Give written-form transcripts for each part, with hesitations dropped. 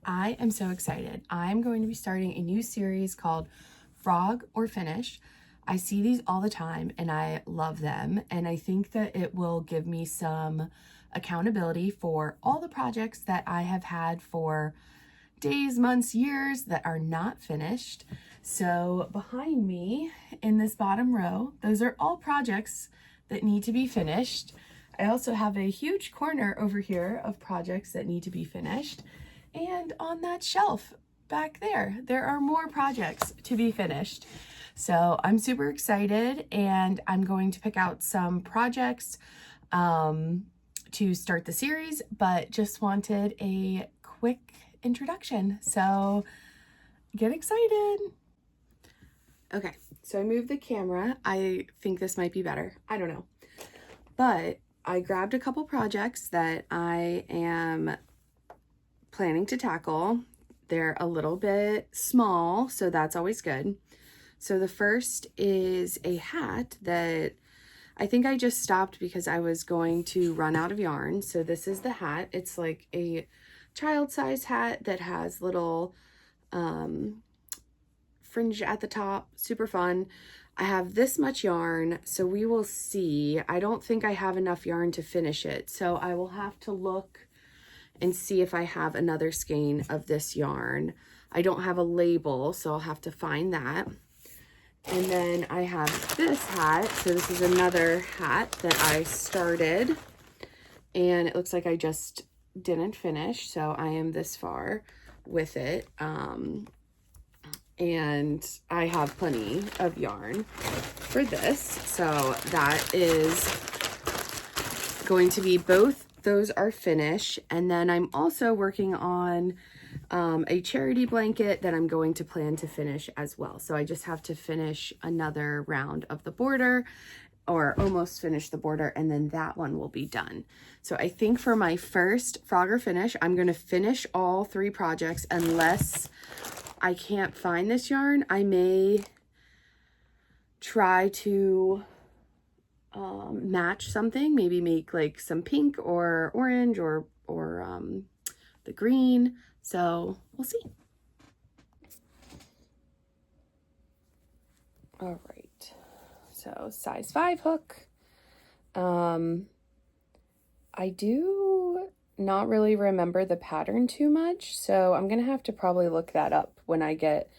I am so excited. I'm going to be starting a new series called Frog or Finish. I see these all the time and I love them, and I think that it will give me some accountability for all the projects that I have had for days, months, years that are not finished. So behind me in this bottom row, those are all projects that need to be finished. I also have a huge corner over here of projects that need to be finished. And on that shelf back there, there are more projects to be finished. So I'm super excited, and I'm going to pick out some projects to start the series, but just wanted a quick introduction. So get excited. Okay, so I moved the camera. I think this might be better. I don't know. But I grabbed a couple projects that I am planning to tackle. They're a little bit small, so that's always good. So the first is a hat that I think I just stopped because I was going to run out of yarn. So this is the hat. It's like a child-size hat that has little fringe at the top. Super fun. I have this much yarn, so we will see. I don't think I have enough yarn to finish it, so I will have to look and see if I have another skein of this yarn. I don't have a label, so I'll have to find that. And then I have this hat. So this is another hat that I started, and it looks like I just didn't finish, so I am this far with it. And I have plenty of yarn for this, so that is going to be both. Those are finished. And then I'm also working on a charity blanket that I'm going to plan to finish as well. So I just have to finish another round of the border, or almost finish the border, and then that one will be done. So I think for my first Frog or Finish, I'm going to finish all 3 projects. Unless I can't find this yarn, I may try to match something, maybe make like some pink or orange or the green. So we'll see. All right, so size 5 hook. I do not really remember the pattern too much, so I'm gonna have to probably look that up when I get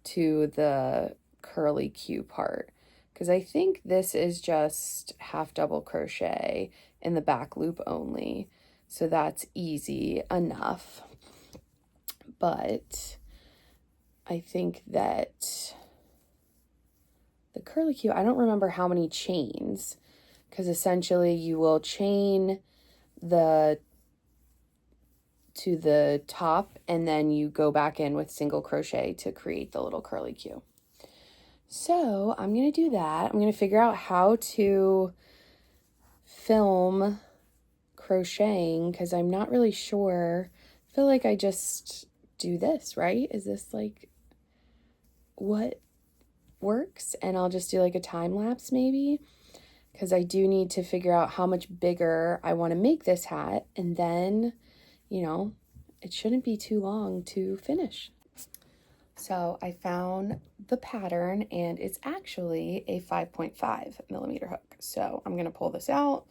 to the curly Q part, because I think this is just half double crochet in the back loop only, so that's easy enough. But I think that the curly Q, I don't remember how many chains, because essentially you will chain to the top, and then you go back in with single crochet to create the little curly Q. So I'm going to do that. I'm going to figure out how to film crocheting, because I'm not really sure. I feel like I just do this, right? Is this like what works? And I'll just do like a time lapse maybe, because I do need to figure out how much bigger I want to make this hat, and then, you know, it shouldn't be too long to finish. So I found the pattern, and it's actually a 5.5 millimeter hook. So I'm going to pull this out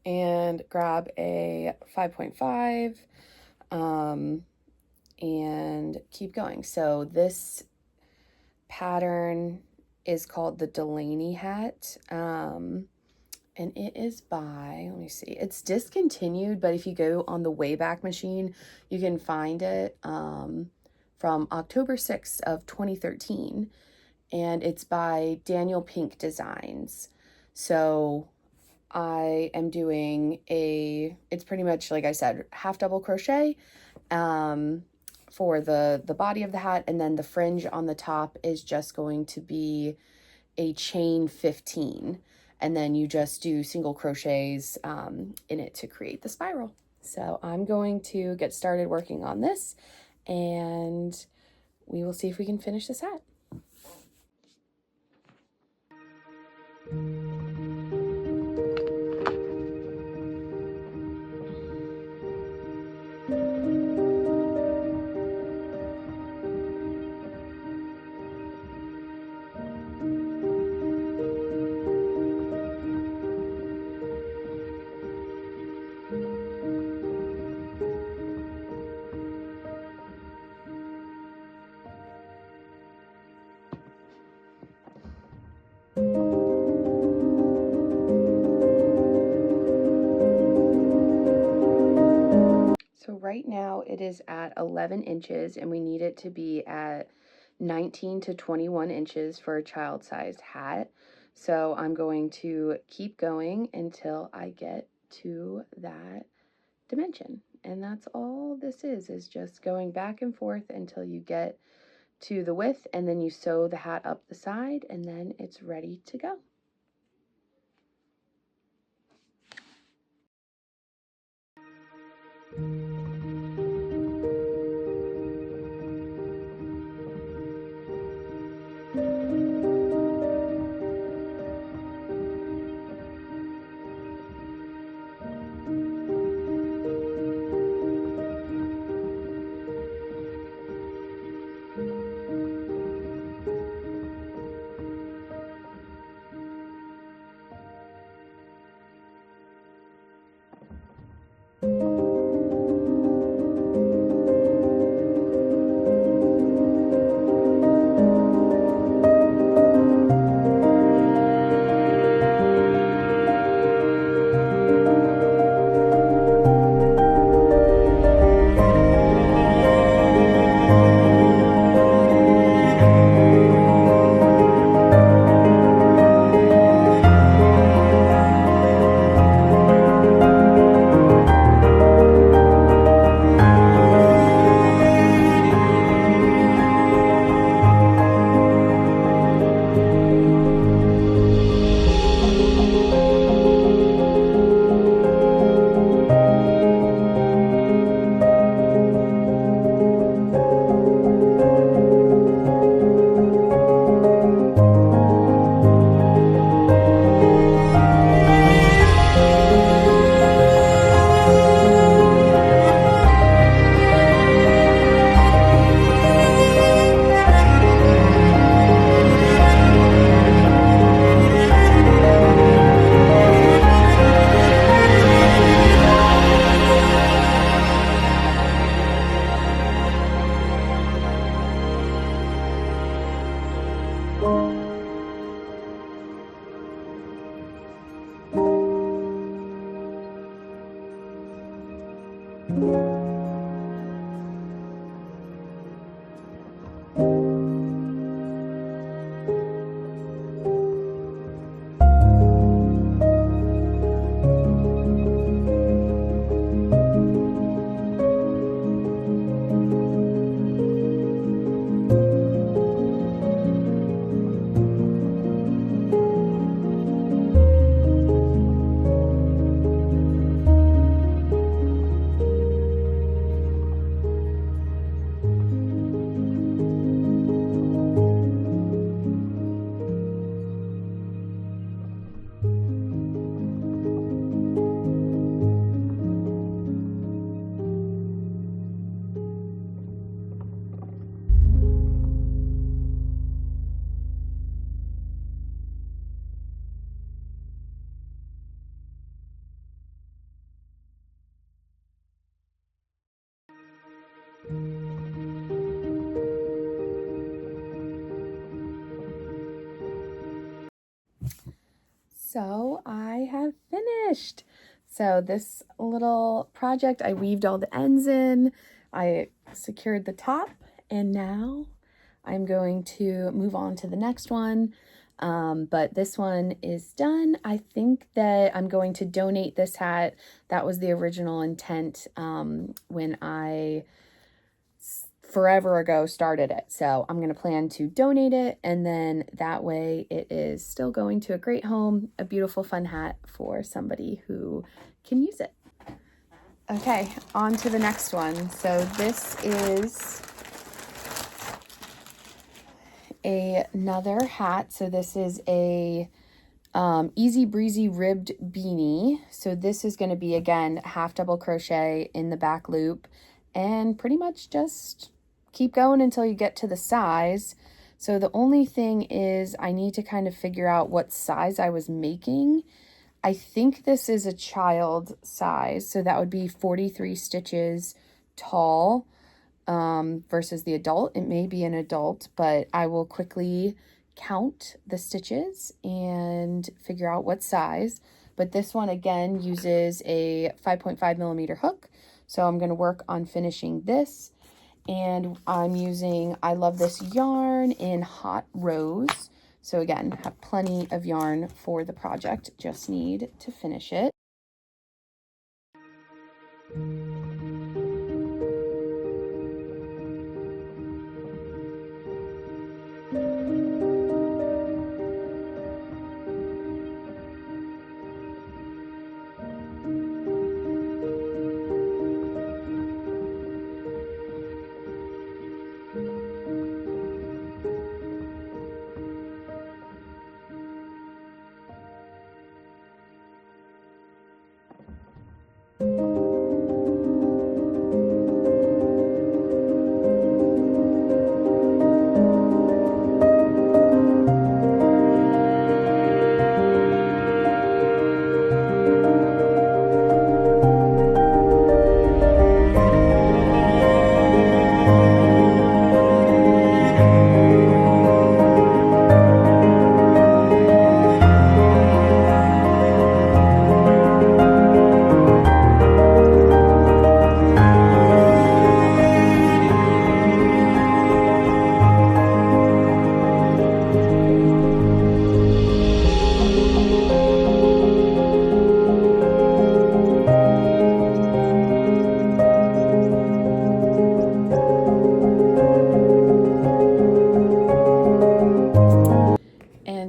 and grab a 5.5 and keep going. So this pattern is called the Delaney hat. And it is by, let me see, it's discontinued, but if you go on the Wayback Machine, you can find it from October 6th of 2013, and it's by Danyel Pink Designs. So I am doing it's pretty much, like I said, half double crochet for the body of the hat, and then the fringe on the top is just going to be a chain 15. And then you just do single crochets in it to create the spiral. So I'm going to get started working on this, and we will see if we can finish this hat. is at 11 inches and we need it to be at 19 to 21 inches for a child-sized hat. So I'm going to keep going until I get to that dimension. And that's all this is just going back and forth until you get to the width, and then you sew the hat up the side, and then it's ready to go. So I have finished. So this little project, I weaved all the ends in, I secured the top, and now I'm going to move on to the next one. But this one is done. I think that I'm going to donate this hat. That was the original intent when I forever ago started it. So I'm going to plan to donate it, and then that way it is still going to a great home, a beautiful fun hat for somebody who can use it. Okay, on to the next one. So this is another hat. So this is a Easy Breezy ribbed beanie. So this is going to be, again, half double crochet in the back loop, and pretty much just keep going until you get to the size. So the only thing is I need to kind of figure out what size I was making. I think this is a child size, so that would be 43 stitches tall versus the adult. It may be an adult, but I will quickly count the stitches and figure out what size. But this one again uses a 5.5 millimeter hook. So I'm going to work on finishing this. And I love this yarn in Hot Rose. So again, have plenty of yarn for the project, just need to finish it.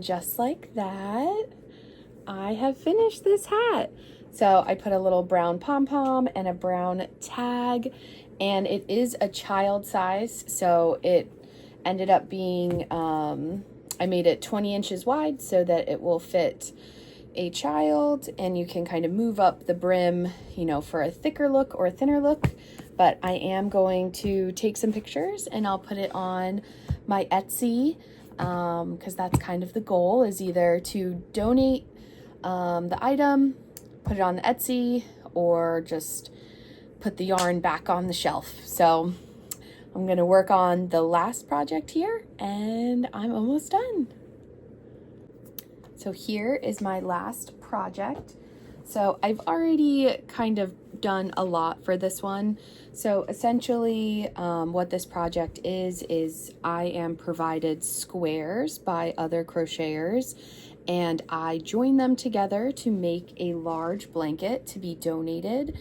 Just like that, I have finished this hat. So I put a little brown pom-pom and a brown tag, and it is a child size. So it ended up being, I made it 20 inches wide so that it will fit a child, and you can kind of move up the brim, you know, for a thicker look or a thinner look. But I am going to take some pictures and I'll put it on my Etsy, because that's kind of the goal, is either to donate the item, put it on the Etsy, or just put the yarn back on the shelf. So I'm going to work on the last project here and I'm almost done. So here is my last project. So I've already kind of done a lot for this one. So essentially what this project is I am provided squares by other crocheters, and I join them together to make a large blanket to be donated.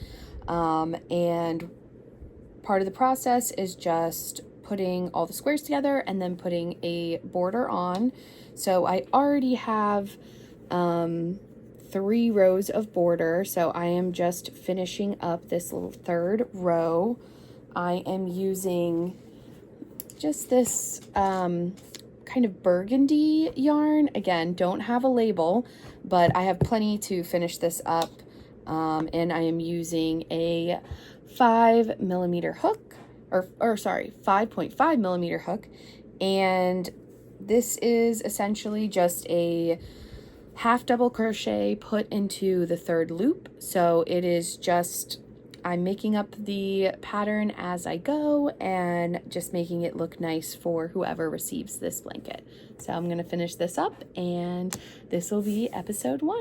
And part of the process is just putting all the squares together and then putting a border on. So I already have 3 rows of border, so I am just finishing up this little 3rd row. I am using just this kind of burgundy yarn. Again, don't have a label, but I have plenty to finish this up. And I am using a 5mm hook, or sorry, 5.5mm hook. And this is essentially just a half double crochet put into the 3rd loop. So it is just, I'm making up the pattern as I go and just making it look nice for whoever receives this blanket. So I'm going to finish this up and this will be episode 1.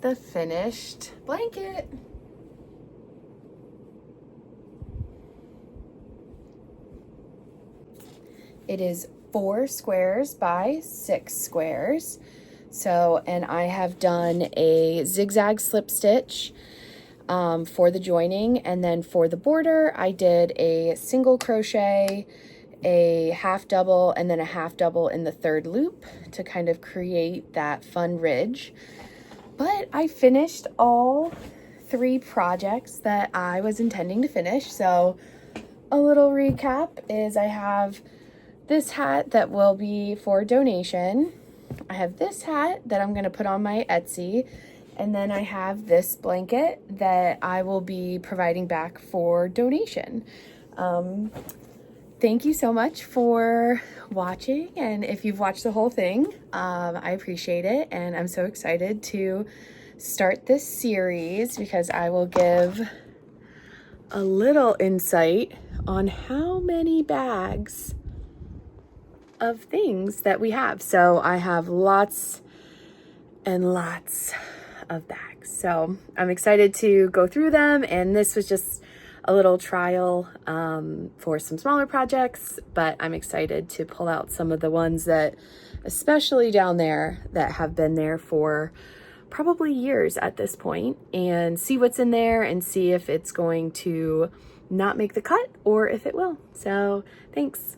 The finished blanket. It is 4 squares by 6 squares. So, and I have done a zigzag slip stitch for the joining, and then for the border I did a single crochet, a half double, and then a half double in the third loop to kind of create that fun ridge. But I finished all 3 projects that I was intending to finish. So a little recap is I have this hat that will be for donation. I have this hat that I'm going to put on my Etsy. And then I have this blanket that I will be providing back for donation. Thank you so much for watching. And if you've watched the whole thing, I appreciate it. And I'm so excited to start this series because I will give a little insight on how many bags of things that we have. So I have lots and lots of bags. So I'm excited to go through them, and this was just a little trial for some smaller projects, but I'm excited to pull out some of the ones that, especially down there, that have been there for probably years at this point, and see what's in there and see if it's going to not make the cut or if it will. So thanks.